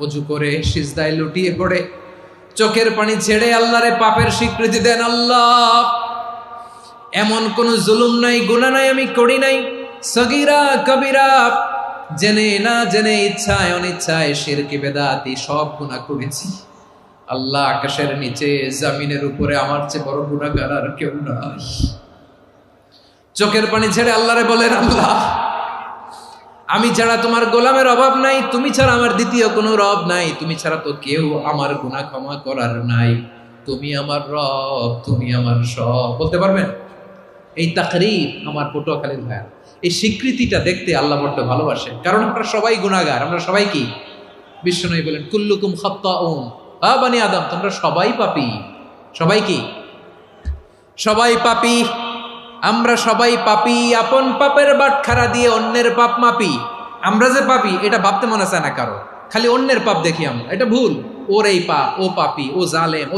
অজু করে সিজদায় লুটিয়ে পড়ে চোখের পানি ছেড়ে আল্লাহরে পাপের স্বীকৃতি দেন। আল্লাহ, এমন কোন জুলুম নাই, গুনাহ নাই আমি করি নাই, সগীরা কবিরা, জেনে না জেনে, ইচ্ছায় অনিচ্ছায়, শিরকি বেদাতি সব গুনাহ করেছি। আল্লাহ, আকাশের নিচে জমিনের উপরে আমার চেয়ে বড় গুনাহগার আর কেউ নাই। চোখের পানি ছেড়ে আল্লাহরে বলেন, আল্লাহ, আমি ছাড়া তোমার গোলামের অভাব নাই, তুমি ছাড়া আমার দ্বিতীয় কোনো রব নাই, তুমি ছাড়া তো কেউ আমার গুনাহ ক্ষমা করার নাই, তুমি আমার রব, তুমি আমার সব। বলতে পারবেন? এই তাকরীর আমার পটুয়াখালীর ভাইয়া, এই স্বীকৃতিটা দেখতে আল্লাহ বড্ড ভালোবাসে, কারণ আমরা সবাই গুনাহগার। আমরা সবাই কি? বিশ্বনবী বলেন, কুল্লুকুম খাত্তাউন, বানি আদম, তোমরা সবাই পাপী। সবাই কি? সবাই পাপী। আমরা সবাই পাপী। আপন পাপের বাটখারা দিয়ে অন্যের পাপ মাপি। আমরা যে পাপী এটা ভাবতে মনে চায় না কারো, খালি অন্যের পাপ দেখি আমরা, এটা ভুল। ওর এই পাপ, ও পাপী, ও জালেম, ও